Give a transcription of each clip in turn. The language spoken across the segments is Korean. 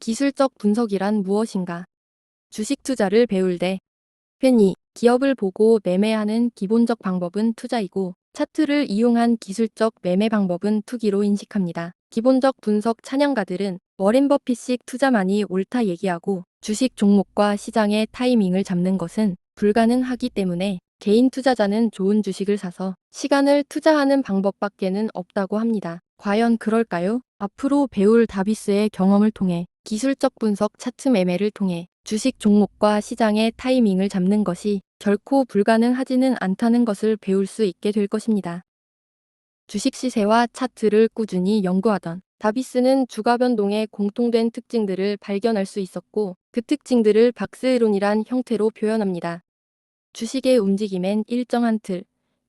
기술적 분석이란 무엇인가? 주식 투자를 배울 때 흔히 기업을 보고 매매하는 기본적 방법은 투자이고 차트를 이용한 기술적 매매 방법은 투기로 인식합니다. 기본적 분석 찬양가들은 워렌 버핏식 투자만이 옳다 얘기하고 주식 종목과 시장의 타이밍을 잡는 것은 불가능하기 때문에 개인 투자자는 좋은 주식을 사서 시간을 투자하는 방법밖에는 없다고 합니다. 과연 그럴까요? 앞으로 배울 다비스의 경험을 통해 기술적 분석 차트 매매를 통해 주식 종목과 시장의 타이밍을 잡는 것이 결코 불가능하지는 않다는 것을 배울 수 있게 될 것입니다. 주식 시세와 차트를 꾸준히 연구하던 다비스는 주가 변동의 공통된 특징들을 발견할 수 있었고 그 특징들을 박스이론이란 형태로 표현합니다. 주식의 움직임엔 일정한 틀,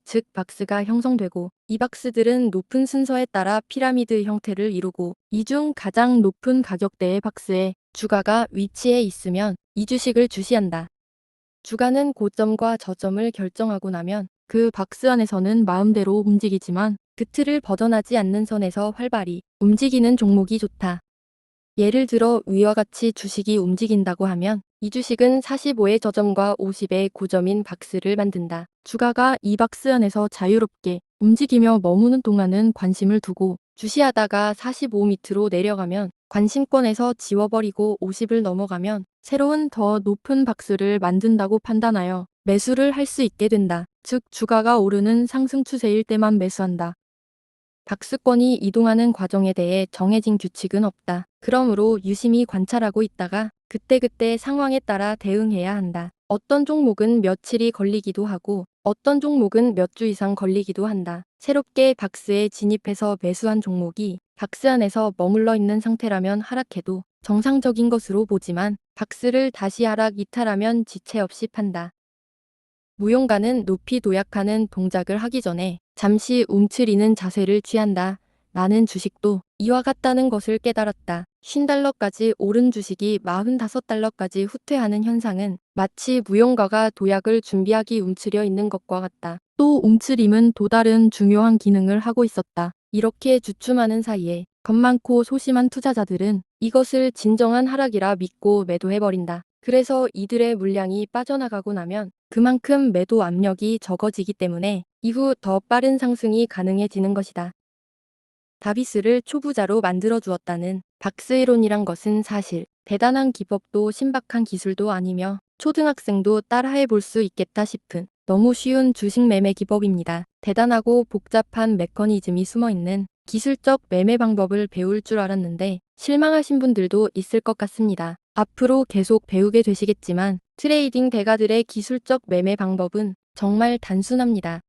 즉 박스가 형성되고 이 박스들은 높은 순서에 따라 피라미드 형태를 이루고 이 중 가장 높은 가격대의 박스에 주가가 위치해 있으면 이 주식을 주시한다. 주가는 고점과 저점을 결정하고 나면 그 박스 안에서는 마음대로 움직이지만 그 틀을 벗어나지 않는 선에서 활발히 움직이는 종목이 좋다. 예를 들어 위와 같이 주식이 움직인다고 하면 이 주식은 45의 저점과 50의 고점인 박스를 만든다. 주가가 이 박스 안에서 자유롭게 움직이며 머무는 동안은 관심을 두고 주시하다가 45 밑으로 내려가면 관심권에서 지워버리고 50을 넘어가면 새로운 더 높은 박스를 만든다고 판단하여 매수를 할 수 있게 된다. 즉 주가가 오르는 상승 추세일 때만 매수한다. 박스권이 이동하는 과정에 대해 정해진 규칙은 없다. 그러므로 유심히 관찰하고 있다가 그때그때 상황에 따라 대응해야 한다. 어떤 종목은 며칠이 걸리기도 하고 어떤 종목은 몇 주 이상 걸리기도 한다. 새롭게 박스에 진입해서 매수한 종목이 박스 안에서 머물러 있는 상태라면 하락해도 정상적인 것으로 보지만 박스를 다시 하락 이탈하면 지체 없이 판다. 무용가는 높이 도약하는 동작을 하기 전에 잠시 움츠리는 자세를 취한다. 나는 주식도 이와 같다는 것을 깨달았다. 50달러까지 오른 주식이 45달러까지 후퇴하는 현상은 마치 무용가가 도약을 준비하기 움츠려 있는 것과 같다. 또 움츠림은 또 다른 중요한 기능을 하고 있었다. 이렇게 주춤하는 사이에 겁 많고 소심한 투자자들은 이것을 진정한 하락이라 믿고 매도해버린다. 그래서 이들의 물량이 빠져나가고 나면 그만큼 매도 압력이 적어지기 때문에 이후 더 빠른 상승이 가능해지는 것이다. 다비스를 초보자로 만들어 주었다는 박스이론이란 것은 사실 대단한 기법도 신박한 기술도 아니며 초등학생도 따라해 볼 수 있겠다 싶은 너무 쉬운 주식 매매 기법입니다. 대단하고 복잡한 메커니즘이 숨어 있는 기술적 매매 방법을 배울 줄 알았는데 실망하신 분들도 있을 것 같습니다. 앞으로 계속 배우게 되시겠지만 트레이딩 대가들의 기술적 매매 방법은 정말 단순합니다.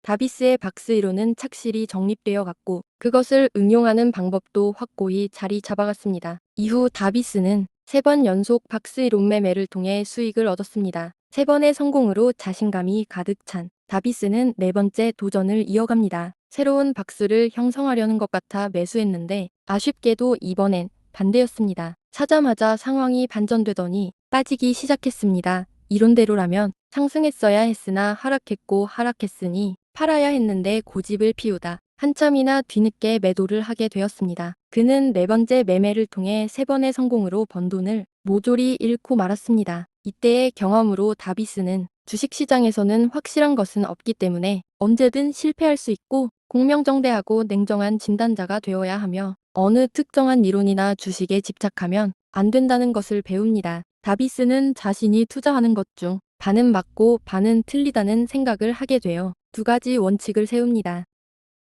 다비스의 박스이론은 착실히 정립되어 갔고 그것을 응용하는 방법도 확고히 자리 잡아갔습니다. 이후 다비스는 3번 연속 박스이론 매매를 통해 수익을 얻었습니다. 3번의 성공으로 자신감이 가득 찬 다비스는 4번째 도전을 이어갑니다. 새로운 박스를 형성하려는 것 같아 매수했는데 아쉽게도 이번엔 반대였습니다. 사자마자 상황이 반전되더니 빠지기 시작했습니다. 이론대로라면 상승했어야 했으나 하락했고 하락했으니 팔아야 했는데 고집을 피우다 한참이나 뒤늦게 매도를 하게 되었습니다. 그는 4번째 매매를 통해 3번의 성공으로 번 돈을 모조리 잃고 말았습니다. 이때의 경험으로 다비스는 주식시장에서는 확실한 것은 없기 때문에 언제든 실패할 수 있고 공명정대하고 냉정한 진단자가 되어야 하며 어느 특정한 이론이나 주식에 집착하면 안 된다는 것을 배웁니다. 다비스는 자신이 투자하는 것 중 반은 맞고 반은 틀리다는 생각을 하게 되어 2가지 원칙을 세웁니다.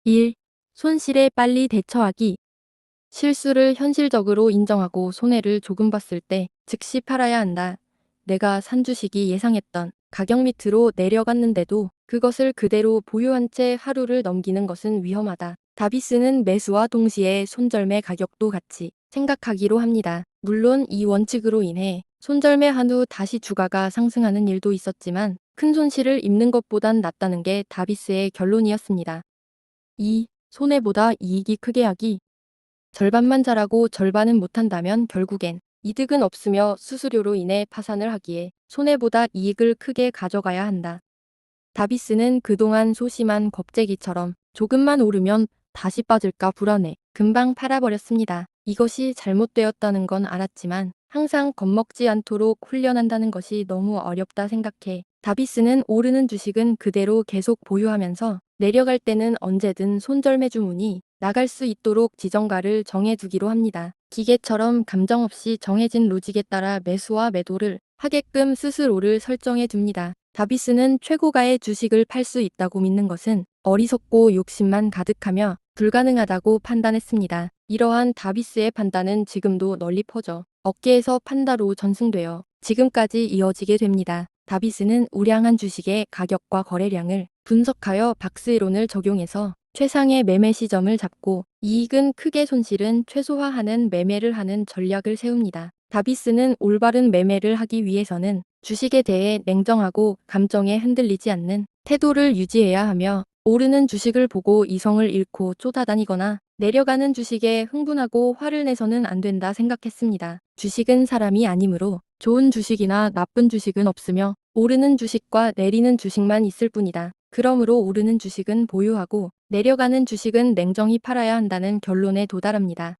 1. 손실에 빨리 대처하기. 실수를 현실적으로 인정하고 손해를 조금 봤을 때 즉시 팔아야 한다. 내가 산 주식이 예상했던 가격 밑으로 내려갔는데도 그것을 그대로 보유한 채 하루를 넘기는 것은 위험하다. 다비스는 매수와 동시에 손절매 가격도 같이 생각하기로 합니다. 물론 이 원칙으로 인해 손절매한 후 다시 주가가 상승하는 일도 있었지만 큰 손실을 입는 것보단 낫다는 게 다비스의 결론이었습니다. 2. 손해보다 이익이 크게 하기. 절반만 잘하고 절반은 못한다면 결국엔 이득은 없으며 수수료로 인해 파산을 하기에 손해보다 이익을 크게 가져가야 한다. 다비스는 그동안 소심한 겁재기처럼 조금만 오르면 다시 빠질까 불안해 금방 팔아버렸습니다. 이것이 잘못되었다는 건 알았지만 항상 겁먹지 않도록 훈련한다는 것이 너무 어렵다 생각해. 다비스는 오르는 주식은 그대로 계속 보유하면서 내려갈 때는 언제든 손절매 주문이 나갈 수 있도록 지정가를 정해두기로 합니다. 기계처럼 감정 없이 정해진 로직에 따라 매수와 매도를 하게끔 스스로를 설정해 둡니다. 다비스는 최고가의 주식을 팔 수 있다고 믿는 것은 어리석고 욕심만 가득하며 불가능하다고 판단했습니다. 이러한 다비스의 판단은 지금도 널리 퍼져 업계에서 판다로 전승되어 지금까지 이어지게 됩니다. 다비스는 우량한 주식의 가격과 거래량을 분석하여 박스이론을 적용해서 최상의 매매 시점을 잡고 이익은 크게 손실은 최소화하는 매매를 하는 전략을 세웁니다. 다비스는 올바른 매매를 하기 위해서는 주식에 대해 냉정하고 감정에 흔들리지 않는 태도를 유지해야 하며 오르는 주식을 보고 이성을 잃고 쫓아다니거나 내려가는 주식에 흥분하고 화를 내서는 안 된다 생각했습니다. 주식은 사람이 아니므로 좋은 주식이나 나쁜 주식은 없으며 오르는 주식과 내리는 주식만 있을 뿐이다. 그러므로 오르는 주식은 보유하고 내려가는 주식은 냉정히 팔아야 한다는 결론에 도달합니다.